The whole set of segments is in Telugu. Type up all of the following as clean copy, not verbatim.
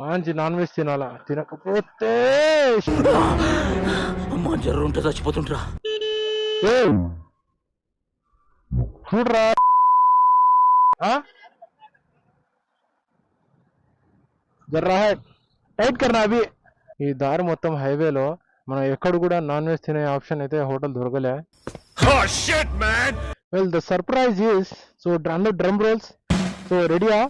మంచి నాన్ వెజ్ తినాలా, తినకపోతే అమ్మా జర్ర ఉంటే చచ్చిపోతుంటరా. ఏయ్, చూడరా జర్రా టైట్ కర్నా అవి. ఈ దారి మొత్తం హైవేలో మనం ఎక్కడ కూడా నాన్ వెజ్ తినే ఆప్షన్ అయితే హోటల్ దొరకలే. Well the surprise is so అందరు డ్రమ్ రోల్స్. సో రెడీయా?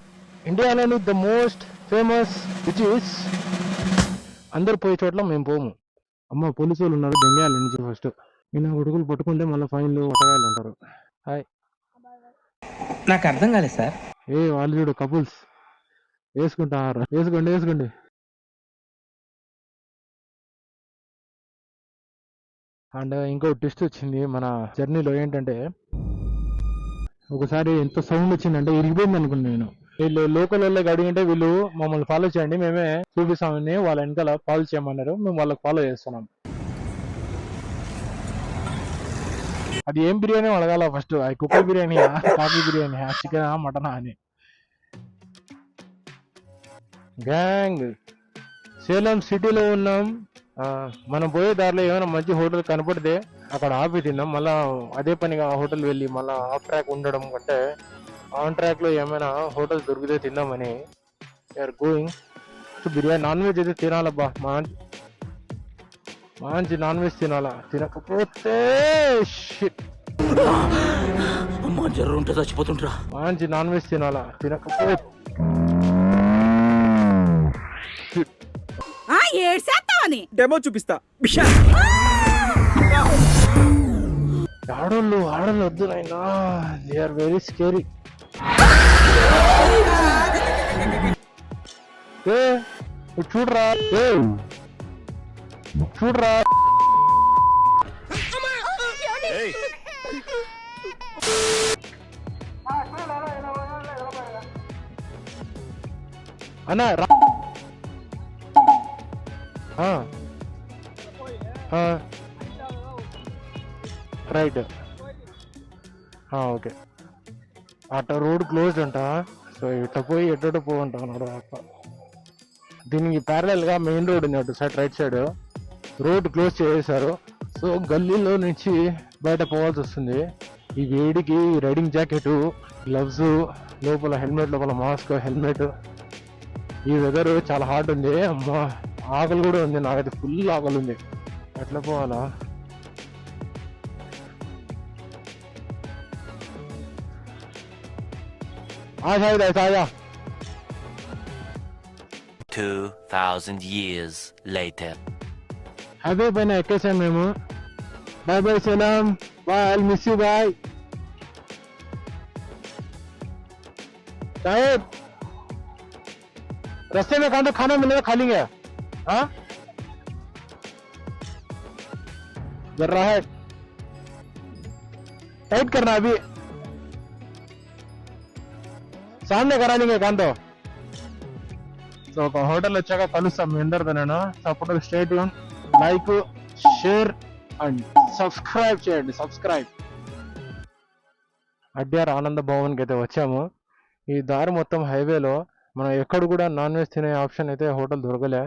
ఇండియాలోని the most famous which is అందరు పోయే చోట్ల మేము పోము. అమ్మ పోలీసు వాళ్ళు ఉన్నారు, దెంగేయాలి నుంచి ఫస్ట్. ఈయన కొడుకులు పట్టుకుంటే మళ్ళీ ఫైన్లు ఒటగాయలు అంటారు. హాయ్, నాకు అర్థం కాలేదు సార్. ఏ వాళ్ళు చూడు కపుల్స్ వేసుకుంటారు. వేసుకోండి వేసుకోండి. అండ్ ఇంకో ట్విస్ట్ వచ్చింది మన జర్నీలో. ఏంటంటే ఒకసారి ఎంత సౌండ్ వచ్చిందంటే ఇరిగిపోయింది అనుకున్నాను నేను. వీళ్ళు లోకల్ వాళ్ళకి అడిగింటే వీళ్ళు మమ్మల్ని ఫాలో చేయండి, మేమే చూపిస్తామని వాళ్ళ వెనకాల ఫాలో చేయమన్నారు. మేము వాళ్ళకి ఫాలో చేస్తున్నాం. అది ఏం బిర్యానీ అడగాల ఫస్ట్. అది కుక్కర్ బిర్యానీ, కాకి బిర్యానీ, చికెనా, మటనా అని. గ్యాంగ్ సేలం సిటీలో ఉన్నాం. మనం పోయే దారిలో ఏమైనా మంచి హోటల్ కనపడితే అక్కడ ఆపి తిన్నాం. మళ్ళా అదే పనిగా ఆ హోటల్ వెళ్ళి మళ్ళీ ఆఫ్ ట్రాక్ ఉండడం కంటే ఆన్ ట్రాక్ లో ఏమైనా హోటల్ దొరికితే తిందామని we are going. Biryani non veg అయితే తినాలబ్బా, మంచి నాన్ వెజ్ తినాలా, తినకపోతే అమ్మా జర్ర ఉంటే చచ్చిపోతుంటరా. మంచి నాన్ వెజ్ తినాలా, తినకపోతే ఏడ్సేస్తావని డెమో చూపిస్తా. ఆడోళ్ళు వద్దు నాయనా, దే ఆర్ వెరీ స్కేరీ. చూడరా చూడరా అన్నా రైట్. ఓకే, అట్ట రోడ్ క్లోజ్డ్ అంట. సో ఇట్ట పోయి ఎట్ట పోవంట అన్నాడు అప్ప. దీనికి ప్యారలల్ గా మెయిన్ రోడ్ ఉంది అటు side, right side road close చేసేసారు. సో గల్లీలో నుంచి బయట పోవాల్సి వస్తుంది. ఈ వేడికి రైడింగ్ జాకెట్, గ్లవ్స్, లోపల హెల్మెట్, లోపల మాస్క్, హెల్మెట్. ఈ వెదర్ చాలా హాట్ ఉంది. అమ్మా ఆకలి కూడా ఉంది, నాకైతే ఫుల్ ఆకలి ఉంది. ఎట్లా పోవాలా? Sai 2000 years later. హైవే పైన ఎక్కేసాం మేము. బాయ్ బాయ్ సలాం, bye, I miss you, bye साहेब. रास्ते में कहाँ तो खाना मिलेगा, खा लेंगे. हाँ जर्रा है टाइट करना अभी, सामने करा लेंगे कांतो. సో ఒక హోటల్ వచ్చాక కలుస్తాం మీ అందరితో నేను. Support stay tune, like, share and subscribe చేయండి. సబ్స్క్రైబ్. అడ్యార్ ఆనంద భవన్కి అయితే వచ్చాము. ఈ దారి మొత్తం హైవేలో మనం ఎక్కడ కూడా నాన్ వెజ్ తినే ఆప్షన్ అయితే హోటల్ దొరకలే.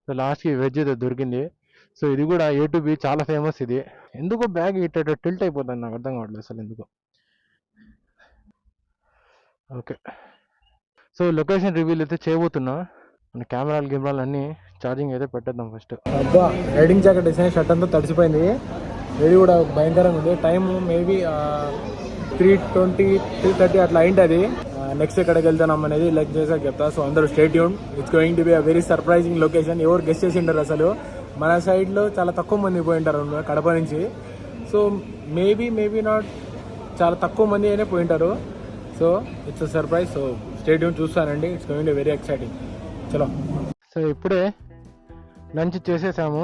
సో లాస్ట్కి వెజ్ అయితే దొరికింది. సో ఇది కూడా A to B చాలా ఫేమస్. ఇది ఎందుకో బ్యాగ్ ఇట్ట టిల్ట్ అయిపోతుంది, నాకు అర్థం కావట్లేదు అసలు ఎందుకు. ఓకే, సో లొకేషన్ రివీల్ అయితే చేయబోతున్నా. మన కెమెరాలు అన్నీ ఛార్జింగ్ అయితే పెట్టేద్దాం ఫస్ట్. అబ్బా, రైడింగ్ జాకెట్ వేసిన షర్ట్ అంతా తడిసిపోయింది. వేడి కూడా భయంకరంగా ఉంది. టైం మేబీ 3:20, 3:30 అట్లా అయింది. అది నెక్స్ట్ ఎక్కడికి వెళ్తున్నాం అనేది లైక్ చేసాక చెప్తా. సో అందరూ stay tune. It's going to be a very surprising location. ఎవరు గెస్ట్ చేసి ఉంటారు అసలు. మన సైడ్లో చాలా తక్కువ మంది పోయి ఉంటారు కడప నుంచి. సో మేబీ నాట్, చాలా తక్కువ మంది అయినా పోయి ఉంటారు. So it's a surprise. So stay tune, చూస్తానండి. It's going to very exciting. చలో. సో ఇప్పుడే లంచ్ చేసేసాము.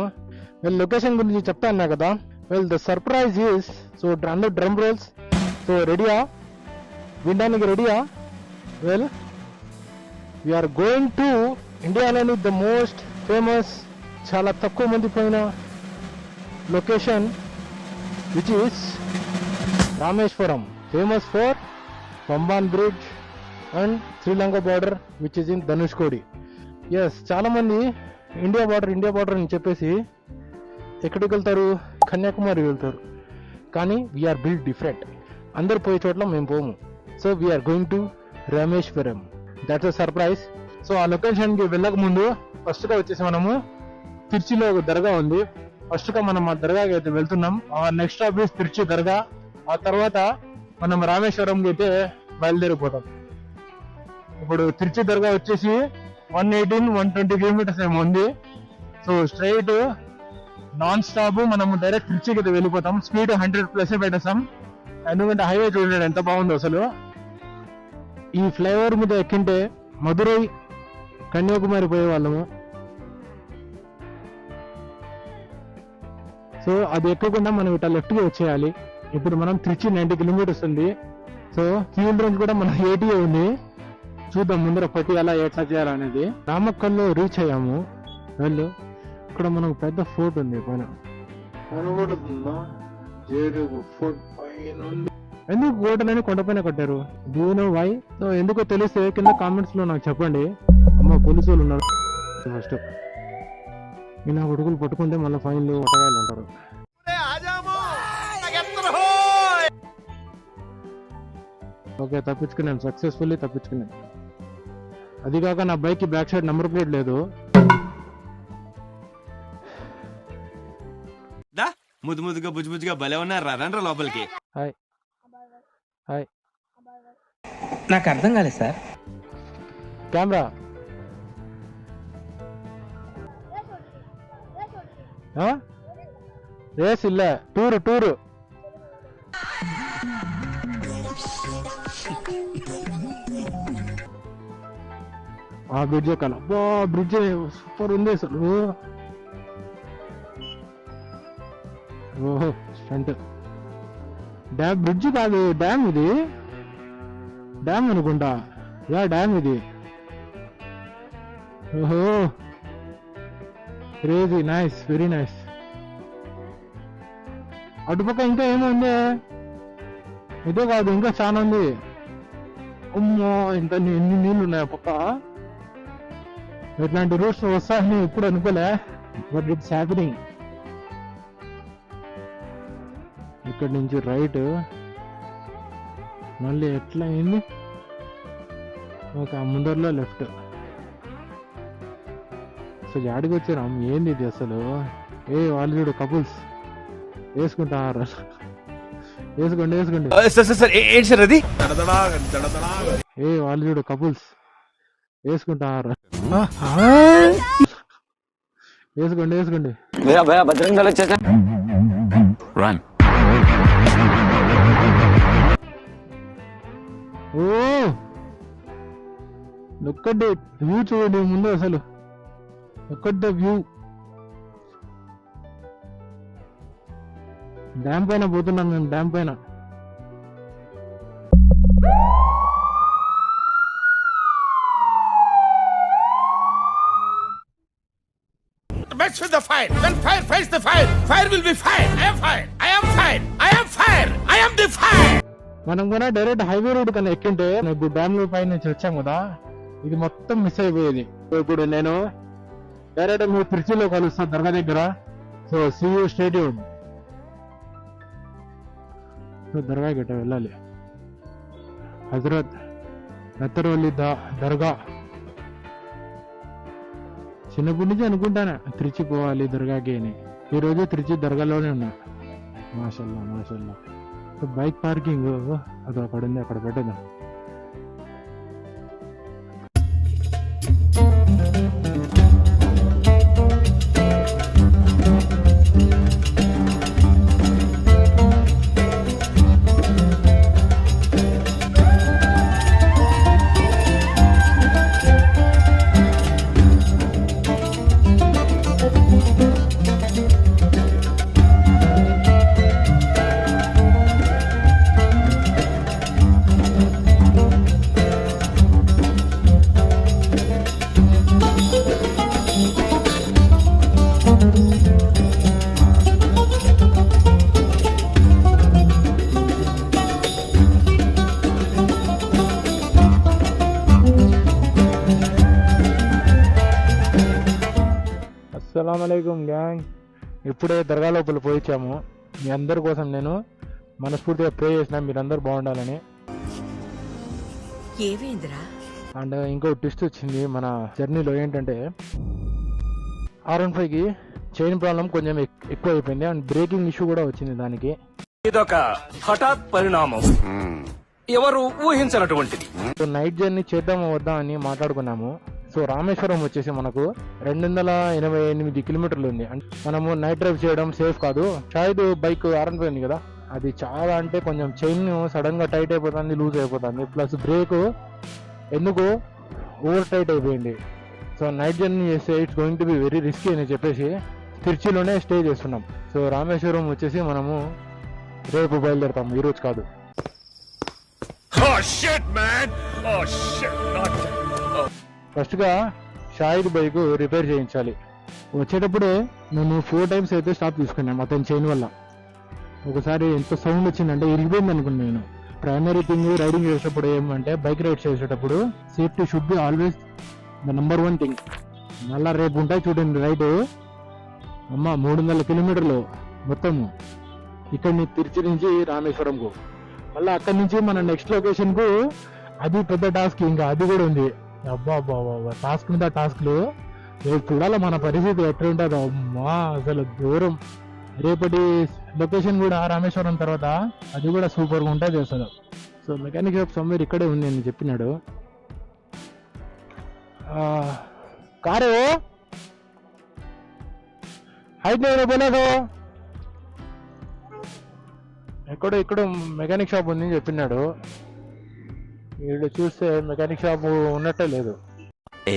వెల్ లొకేషన్ గురించి చెప్తా అన్నా కదా. Well the surprise is so అందరు డ్రమ్ రోల్స్. సో రెడీయా? వినడానికి రెడీయా? వెల్ వీఆర్ గోయింగ్ టు ఇండియాలోని ద మోస్ట్ ఫేమస్, చాలా తక్కువ మంది పోయిన location which is Rameswaram. Famous for Pamban bridge, and Sri Lanka border which is in Dhanushkodi. Yes, చాలామంది ఇండియా బార్డర్ అని చెప్పేసి ఎక్కడికి వెళ్తారు? కన్యాకుమారి వెళ్తారు. కానీ వీఆర్ బిల్డ్ డిఫరెంట్. అందరు పోయే చోట్ల మేము పోము. So we are going to Rameswaram. That's a surprise. సో ఆ లొకేషన్కి వెళ్ళక ముందు ఫస్ట్గా వచ్చేసి మనము తిరుచిలో ఒక దర్గా ఉంది. ఫస్ట్గా మనం ఆ దర్గాకి అయితే వెళ్తున్నాం. నెక్స్ట్ స్టాప్ ఇస్ తిరుచి దర్గా. ఆ తర్వాత మనం రామేశ్వరంకి అయితే బయలుదేరిపోతాం. ఇప్పుడు తిరుచి దర్గా వచ్చేసి 120 కిలోమీటర్స్ ఏమో ఉంది. సో స్ట్రైట్ నాన్ స్టాప్ మనం డైరెక్ట్ తిరుచికి అయితే వెళ్ళిపోతాం. స్పీడ్ 100+ పెట్టేస్తాం. ఎందుకంటే హైవే చూడండి ఎంత బాగుందో అసలు. ఈ ఫ్లైఓవర్ మీద ఎక్కింటే మధురై కన్యాకుమారి పోయే వాళ్ళము. సో అది ఎక్కకుండా మనం ఇట్లా లెఫ్ట్గా వచ్చేయాలి. ఇప్పుడు మనం తిరుచి 90 కిలోమీటర్స్ ఉంది. సో ఫ్యూల్ రేంజ్ కూడా మన 80 ఉంది. చూద్దాం ముందర పట్టి ఎలా ఎట్లా చేయాలనేది. రామక్కల్లో రీచ్ అయ్యాము. వెళ్ళు, ఇక్కడ మనకు పెద్ద ఫోర్ట్ ఉంది పైన. ఎందుకు గోడలని కొండపైన కట్టారు? Do no why? సో ఎందుకో తెలిస్తే కింద కామెంట్స్ లో నాకు చెప్పండి. అమ్మ పోలీసు వాళ్ళు ఉన్నారు. ఫస్ట్ ఇలా కొడుకులు పట్టుకుంటే మళ్ళీ ఫైన్లు ఒటగాయలు అంటారు. ఓకే, తప్పించుకున్నాను, సక్సెస్ఫుల్లీ తప్పించుకున్నాను. అది కాక నా బైక్ కి బ్యాక్ సైడ్ నెంబర్ ప్లేట్ లేదు. ముద్దుగా బుజ్జుగా భలే ఉన్నారు. రండ్రా లోపలికి. Hi hi. నాకు అర్థం కాలేదు సార్. కెమెరా ರೇಸ್ ಇಲ್ಲ, ಟೂರು. ఆ బ్రిడ్జ్ ఎక్కాలి. అబ్బా, బ్రిడ్జ్ సూపర్ ఉంది అసలు. ఓహో, స్టంట్. డ్యామ్ బ్రిడ్జ్ కాదు, డ్యామ్ ఇది. డ్యామ్ అనుకుంటా. యా, డ్యామ్ ఇది. ఓహో, క్రేజీ, నైస్, వెరీ నైస్. అటుపక్క ఇంకా ఏమో ఉంది. ఇదే కాదు, ఇంకా చాలా ఉంది. అమ్మో, ఇంత ఎన్ని నీళ్ళు ఉన్నాయి ఆ పక్క. ఇట్లాంటి రూట్స్ వస్తాయని ఎప్పుడు అనుకోలే. But it's happening. ఇక్కడ నుంచి రైట్, మళ్ళీ ఎట్లా అయింది? ఒక ముందరలో లెఫ్ట్. అసలు యాడికి వచ్చారా? ఏంది ఇది అసలు? వాళ్ళు చూడు, కపుల్స్ వేసుకుంటారు. వేసుకోండి. ఏంటి సార్ అది? వాళ్ళు చూడు, కపుల్స్ వేసుకుంటారు. వేసుకోండి. Run. Oh, look at the view చూడండి ముందు అసలు. Look at the view. Dam పైన పోతున్నాం మేము, డ్యామ్ పైన. Match with the fire. When fire fights the fire, fire will be fire. I am fire. I am fire. I am fire. I am the fire. మనం కూడా డైరెక్ట్ హైవే రోడ్ కన్నా ఎక్కింటే, ఇప్పుడు డ్యామ్ పై నుంచి వచ్చాం కదా, ఇది మొత్తం మిస్ అయిపోయేది. ఇప్పుడు నేను డైరెక్ట్ మీరు తిరుచిలో కలుస్తాను దర్గా దగ్గర. So see you, stay tuned. So దర్గా గట్ట వెళ్ళాలి. హజరత్ నత్తరవల్లి దర్గా. చిన్నప్పటి నుంచి అనుకుంటాను తిరుచి పోవాలి దర్గాకి అని. ఈరోజు తిరుచి దర్గాలోనే ఉన్నా. మాషల్లా. బైక్ పార్కింగ్ అది అక్కడ ఉంది, అక్కడ పెట్టేద్దాం. అస్సలం అలైకుం గ్యాంగ్. ఇప్పుడే దర్గా లోపల పోయించాము. మీ అందరి కోసం నేను మనస్ఫూర్తిగా ప్రే చేసిన మీరందరూ బాగుండాలని. ఏవేంద్రా? అండ్ ఇంకో ట్విస్ట్ వచ్చింది మన జర్నీలో. ఏంటంటే R15కి చైన్ ప్రాబ్లం కొంచెం ఎక్కువ అయిపోయింది అండ్ బ్రేకింగ్ ఇష్యూ కూడా వచ్చింది దానికి. ఇదొక హఠాత్ పరిణామం, ఎవరు ఊహించినటువంటిది. నైట్ జర్నీ చేద్దామా వద్దా అని మాట్లాడుకున్నాము. సో రామేశ్వరం వచ్చేసి మనకు 288 కిలోమీటర్లు ఉంది. అంటే మనము నైట్ డ్రైవ్ చేయడం సేఫ్ కాదు. షాయిద్ బైక్ R15 ఉంది కదా, అది చాలా అంటే కొంచెం చైన్ సడన్ గా టైట్ అయిపోతుంది, లూజ్ అయిపోతుంది. ప్లస్ బ్రేక్ ఎందుకు ఓవర్ టైట్ అయిపోయింది. సో నైట్ జర్నీ చేస్తే it's going to be very risky అని చెప్పేసి తిరుచిలోనే స్టే చేస్తున్నాం. సో రామేశ్వరం వచ్చేసి మనము రేపు బయలుదేరుతాం, ఈరోజు కాదు. ఫస్ట్గా షాయిద్ బైక్ రిపేర్ చేయించాలి. వచ్చేటప్పుడే మేము 4 times అయితే స్టాప్ తీసుకున్నాం అతని చైన్ వల్ల. ఒకసారి ఎంత సౌండ్ వచ్చిందంటే ఇరిగిపోయింది అనుకున్నాను నేను. ప్రైమరీ థింగ్ రైడింగ్ చేసేటప్పుడు ఏమంటే బైక్ రైడ్ చేసేటప్పుడు safety should be always the number 1 thing. మళ్ళా రేపు ఉంటాయి చూడండి రైడ్, అమ్మ 300 కిలోమీటర్లు మొత్తము ఇక్కడి తిరుచి నుంచి రామేశ్వరంకు. మళ్ళీ అక్కడి నుంచి మన నెక్స్ట్ లొకేషన్కు, అది పెద్ద టాస్క్. ఇంకా అది కూడా ఉంది. అబ్బా అబ్బా అబ్బా, టాస్క్ మీద టాస్క్లు. రేపు చూడాలి మన పరిస్థితి ఎట్లా ఉంటుందో. అమ్మా అసలు దూరం. రేపటి లొకేషన్ కూడా రామేశ్వరం తర్వాత అది కూడా సూపర్గా ఉంటుంది అసలు. సో మెకానిక్ షాప్ సమ్వేర్ ఇక్కడే ఉంది అని చెప్పినాడు. కారు అయితే పోలేదు, ఎక్కడో మెకానిక్ షాప్ ఉంది అని చెప్పినాడు. వీళ్ళు చూస్తే మెకానిక్ షాప్ ఉన్నట్టే లేదు.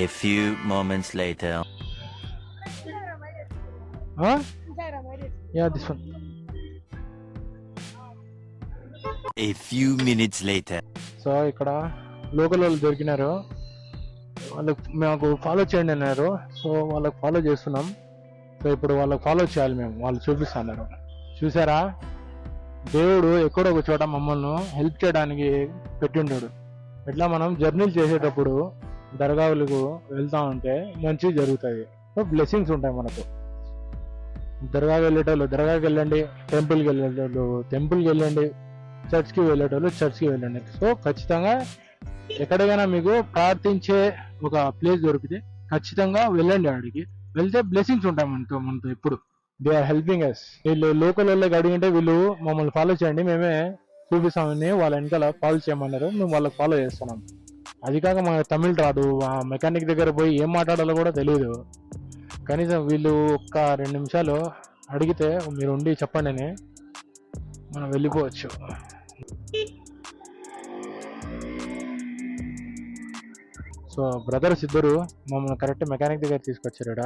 A few moments later. Yeah, this one. A few minutes later. So ఇక్కడ లోకల్ వాళ్ళు దొరికినారు. వాళ్ళకి మాకు ఫాలో చేయండి అన్నారు. సో వాళ్ళకి ఫాలో చేస్తున్నాం. సో ఇప్పుడు వాళ్ళకి ఫాలో చేయాలి మేము, వాళ్ళు చూపిస్తున్నారు. చూసారా, దేవుడు ఎక్కడో ఒక చోట మమ్మల్ని హెల్ప్ చేయడానికి పెట్టింటాడు. ఇట్లా మనం జర్నీలు చేసేటప్పుడు దర్గాలకు వెళ్తా ఉంటే మంచిగా జరుగుతుంది. సో బ్లెస్సింగ్స్ ఉంటాయి మనకు. దర్గాకి వెళ్ళేటోళ్ళు దర్గాకి వెళ్ళండి, టెంపుల్కి వెళ్ళేటోళ్ళు టెంపుల్కి వెళ్ళండి, చర్చ్కి వెళ్ళేటోళ్ళు చర్చ్కి వెళ్ళండి. సో ఖచ్చితంగా ఎక్కడికైనా మీకు ప్రార్థించే ఒక ప్లేస్ దొరికితే ఖచ్చితంగా వెళ్ళండి. ఆడికి వెళ్తే బ్లెస్సింగ్స్ ఉంటాయి మనతో ఎప్పుడు. They are helping us. వీళ్ళు లోకల్ వాళ్ళకి అడిగింటే వీళ్ళు మమ్మల్ని ఫాలో చేయండి, మేమే చూపిస్తామని వాళ్ళ వెనకాల ఫాలో చేయమన్నారు. మేము వాళ్ళకి ఫాలో చేస్తున్నాం. అది కాక మన తమిళ్ రాదు, ఆ మెకానిక్ దగ్గర పోయి ఏం మాట్లాడాలో కూడా తెలియదు. కనీసం వీళ్ళు ఒక్క 2 నిమిషాలు అడిగితే మీరు ఉండి చెప్పండి అని మనం వెళ్ళిపోవచ్చు. సో బ్రదర్స్ ఇద్దరు మమ్మల్ని కరెక్ట్ మెకానిక్ దగ్గర తీసుకొచ్చారట.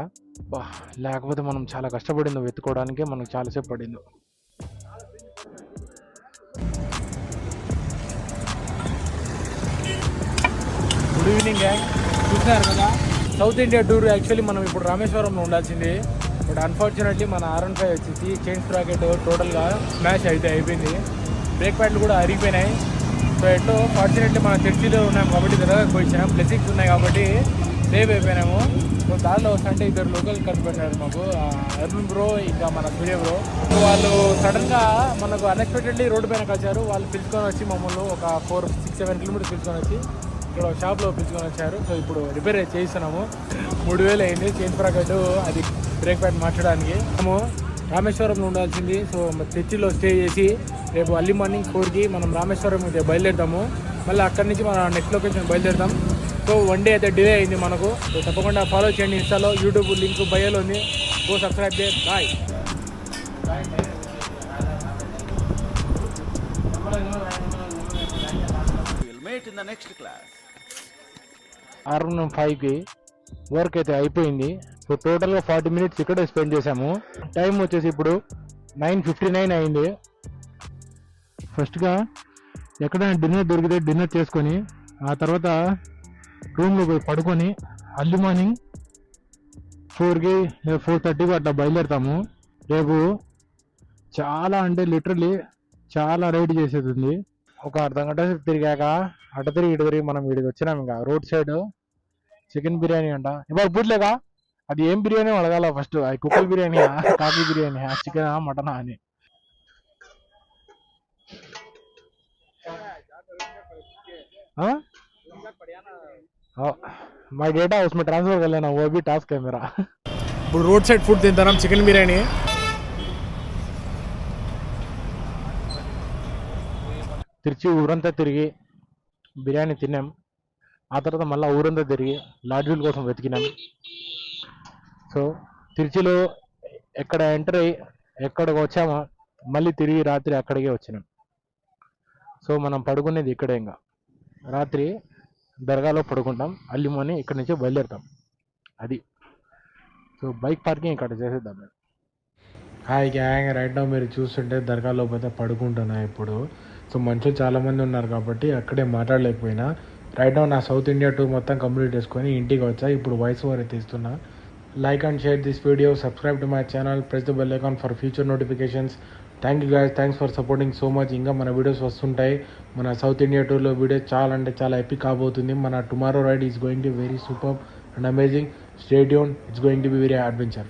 లేకపోతే మనం చాలా కష్టపడింది వెతుకోవడానికి, మనకు చాలాసేపు పడింది. Good evening gang. చూసినారు కదా సౌత్ ఇండియా టూర్. యాక్చువల్లీ మనం ఇప్పుడు రామేశ్వరంలో ఉండాల్సింది, బట్ అన్ఫార్చునేట్లీ మన R15 వచ్చేసి చైన్ స్ప్రాకెట్ టోటల్గా స్మాష్ అయితే అయిపోయింది. బ్రేక్ ప్యాడ్లు కూడా అరిగిపోయినాయి. సో ఎట్లో ఫార్చునేట్లీ మనం తిరుచిలో ఉన్నాం కాబట్టి దర్గాకి పోయించాం. బ్లెస్సింగ్స్ ఉన్నాయి కాబట్టి సేవ్ అయిపోయినాము. సో దారిలో వస్తుంటే ఇద్దరు లోకల్ కనిపెట్టారు మాకు, అరుణ్ బ్రో ఇంకా మన సూర్య బ్రో. సో వాళ్ళు సడన్గా మనకు అన్ఎక్స్పెక్టెడ్లీ రోడ్డు పైన కలిసారు. వాళ్ళు పిలుచుకొని వచ్చి మమ్మల్ని ఒక 4-6-7 కిలోమీటర్స్ పిలుచుకొని వచ్చి ఇక్కడ షాప్లో పిలుచుకొని వచ్చారు. సో ఇప్పుడు రిపేర్ చేయిస్తున్నాము. 3000 అయింది చైన్ స్ప్రాకెట్, అది బ్రేక్ ప్యాడ్ మార్చడానికి. మేము రామేశ్వరంలో ఉండాల్సింది. సో తిరుచిలో స్టే చేసి రేపు అర్లీ మార్నింగ్ 4కి మనం రామేశ్వరం బయలుదేరుతాము. మళ్ళీ అక్కడి నుంచి మన నెక్స్ట్ లొకేషన్ బయలుదేరుతాం. సో 1 డే అయితే డిలే అయింది మనకు. సో తప్పకుండా ఫాలో చేయండి. ఇన్స్టాలో, యూట్యూబ్ లింక్ బయోలో ఉంది. గో సబ్స్క్రైబ్ చేయండి. బాయ్. R15కి వర్క్ అయితే అయిపోయింది. సో టోటల్గా 40 minutes ఇక్కడే స్పెండ్ చేసాము. టైం వచ్చేసి ఇప్పుడు 9:59 అయింది. ఫస్ట్గా ఎక్కడైనా డిన్నర్ దొరికితే డిన్నర్ చేసుకొని ఆ తర్వాత రూమ్లో పోయి పడుకొని అర్లీ మార్నింగ్ 4కి లేదా 4:30కి అట్లా బయలుదేరుతాము. రేపు చాలా అంటే లిటరలీ చాలా రైడ్ చేసేది ఉంది. ఒక అర్ధ గంట సేపు తిరిగాక అటు తిరిగి ఇటు తిరిగి మనం వీడికి వచ్చినాం. ఇంకా రోడ్ సైడ్ చికెన్ బిర్యానీ అంట. ఇవాళ పూట్లేగా అది ఏం బిర్యానీ అడగాల ఫస్ట్, అది కుక్కల బిర్యానీ, కాకి బిర్యానీ, చికెనా మటనా అని. మా डेटा उसमें ट्रांसफर कर लेना, वो भी टास्क है मेरा. ఇప్పుడు రోడ్ సైడ్ ఫుడ్ తింటాం, చికెన్ బిర్యానీ. తిరిచి ఊరంతా తిరిగి బిర్యానీ తిన్నాం. ఆ తర్వాత మళ్ళీ ఊరంతా తిరిగి లాడ్జీల కోసం వెతికినాం. సో తిరుచిలో ఎక్కడ ఎంటర్ అయ్యి ఎక్కడికి వచ్చామో మళ్ళీ తిరిగి రాత్రి అక్కడికే వచ్చినాం. సో మనం పడుకునేది ఇక్కడే, ఇంకా రాత్రి దర్గాలో పడుకుంటాం, అర్లీ మార్నింగ్ ఇక్కడ నుంచి బయలుదేరుతాం. అది సో బైక్ పార్కింగ్ ఇక్కడ చేసేద్దాం. హాయ్ గ్యాంగ్, రైట్ నౌ మీరు చూస్తుంటే దర్గాలో పోతే పడుకుంటున్నా ఇప్పుడు. సో మనుషులు చాలామంది ఉన్నారు కాబట్టి అక్కడే మాట్లాడలేకపోయినా. రైట్ నౌ నా సౌత్ ఇండియా టూర్ మొత్తం కంప్లీట్ చేసుకొని ఇంటికి వచ్చా. ఇప్పుడు వాయిస్ ఓవర్ అయితే ఇస్తున్నా. Like and share this video, subscribe to my channel, press the bell icon for future notifications. Thank you guys, thanks for supporting so much. ఇంకా మన వీడియోస్ వస్తుంటాయి. మన సౌత్ ఇండియా టూర్లో వీడియోస్ చాలా అంటే చాలా ఎపిక్ కాబోతుంది. మన tomorrow ride is going to very super and amazing. Stay tuned, it's going to be very adventure.